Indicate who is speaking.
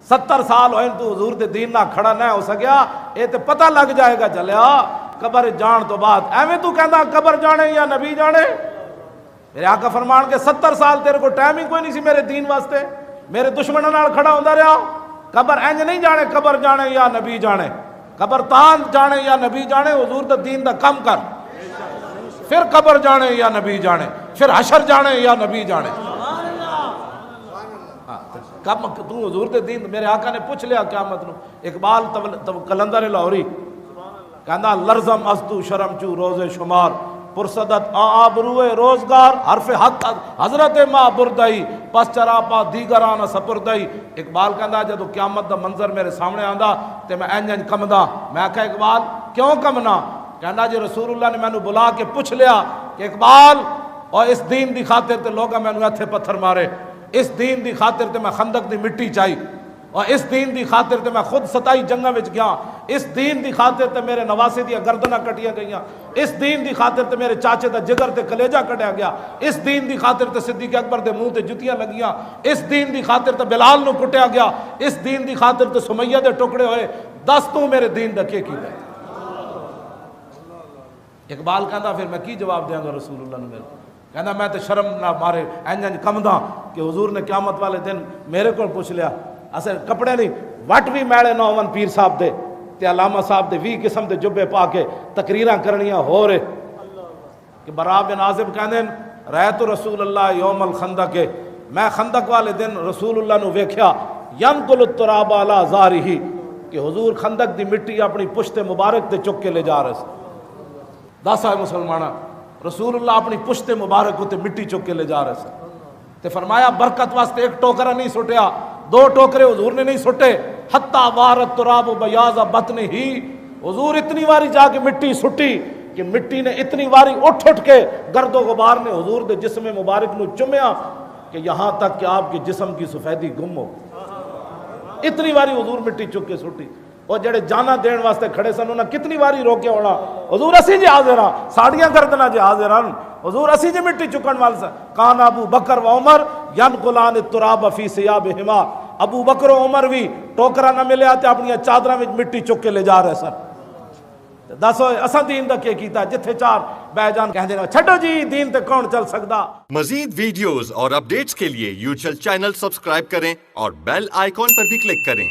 Speaker 1: 70 سال ہوئے تو حضور دے دین نہ کھڑا نہ ہو سکیا، یہ تو پتہ لگ جائے گا چلیا قبر جان تو بعد ایویں تو کہندا قبر جانے یا نبی جانے۔ میرے آقا فرمان کے 70 سال تیرے کو ٹائم ہی کوئی نہیں سی میرے دین واسطے، میرے دشمنوں نال کھڑا ہوندا رہا۔ قبر انج نہیں جانے قبر جانے یا نبی جانے، قبر تان جانے یا نبی جانے، حضور دے دین دا کم کر، پھر قبر جانے یا نبی جانے، پھر حشر جانے یا نبی جانے۔ کم تو حضور دے دین، میرے آقا نے پوچھ لیا قیامت نو، اقبال کلندر لاہوری کہندا لرزم از تو شرم چو روز شمار، پرصدت آبروئے روزگار، حرف حق حضرت ماں بردائی، پس چرا پا دیگران سپردائی۔ اقبال کہندا جدو قیامت دا منظر میرے سامنے آندا تے میں انج کمدا، میں کہا اقبال کیوں کمنا؟ کہندا جی رسول اللہ نے مینوں بلا کے پوچھ لیا کہ اقبال اور اس دین دی خاطر تے لوگاں مینوں ایتھے پتھر مارے، اس دین دی خاطر تے میں خندق دی مٹی چائی، اور اس دین دی خاطر تے میں خود 27 جنگاں وچ گیا، اس دین دی خاطر تے میرے نواسے دی گردناں کٹیاں گئیاں، اس دین دی خاطر تے میرے چاچے دا جگر تے کلیجہ کٹیا گیا، اس دین دی خاطر تے صدیق اکبر دے منہ تے جتیاں لگیاں، اس دین دی خاطر تے بلال نو کٹیا گیا، اس دین دی خاطر تے سمیہ دے ٹکڑے ہوئے، دس تو میرے دین دا کی کیتا؟ اقبال کہندا پھر میں کی جواب دیاں گا رسول اللہ نے میرے؟ کہندا میں تے شرم نہ مارے انج کمدا کہ حضور نے قیامت والے دن میرے کو پوچھ لیا، اصل کپڑے نہیں وٹ بھی میلے نوون پیر صاحب دے تے علامہ صاحب دے 20 قسم دے جبے پا کے تقریراں کرنیاں ہو رہے کہ برا بن عازب کہندے رأیت رسول اللہ یوم الخندق، میں خندق والے دن رسول اللہ نو ویکھیا ینقل التراب علی ظہرہ، کہ حضور خندق دی مٹی اپنی پشت مبارک تے چک کے لے جا رہے سن۔ دس آئے مسلمانہ رسول اللہ اپنی پشت مبارک کو تے مٹی چک کے لے جا رہے سن، تے فرمایا برکت واسطے ایک ٹوکرا نہیں سٹیا، 2 ٹوکرے حضور نے نہیں سٹے، حتی وارت تراب بیاض بطن ہی، حضور اتنی واری جا کے مٹی سٹی کہ مٹی نے اتنی واری اٹھ کے گرد و غبار نے حضور دے جسم مبارک نو چمیا کہ یہاں تک کہ آپ کے جسم کی سفیدی گم ہو، اتنی واری حضور مٹی چک کے سٹی۔ اور جڑے جانا دین واسطے کھڑے سن انہاں کتنی واری روکے ہونا، حضور اسی جی حاضر ہاں، ساڑیاں گردنا جی حاضر ہاں، حضور اسی جی مٹی چکن وال سا۔ کان ابو بکر و عمر ینقلان التراب فی ثیابہما، ابو بکر و عمر بھی ٹوکرا نہ ملیا تے اپنی چادراں وچ مٹی چک کے لے جا رہے سن۔ دسو اساں دین دا کی کیتا؟ جتھے چار بہ جان کہندے نے چھڈو جی دین تے کون چل سکدا۔
Speaker 2: مزید ویڈیوز اور اپڈیٹس کے لیے یوٹیوب چینل سبسکرائب کریں اور بیل آئیکن پر بھی کلک کریں۔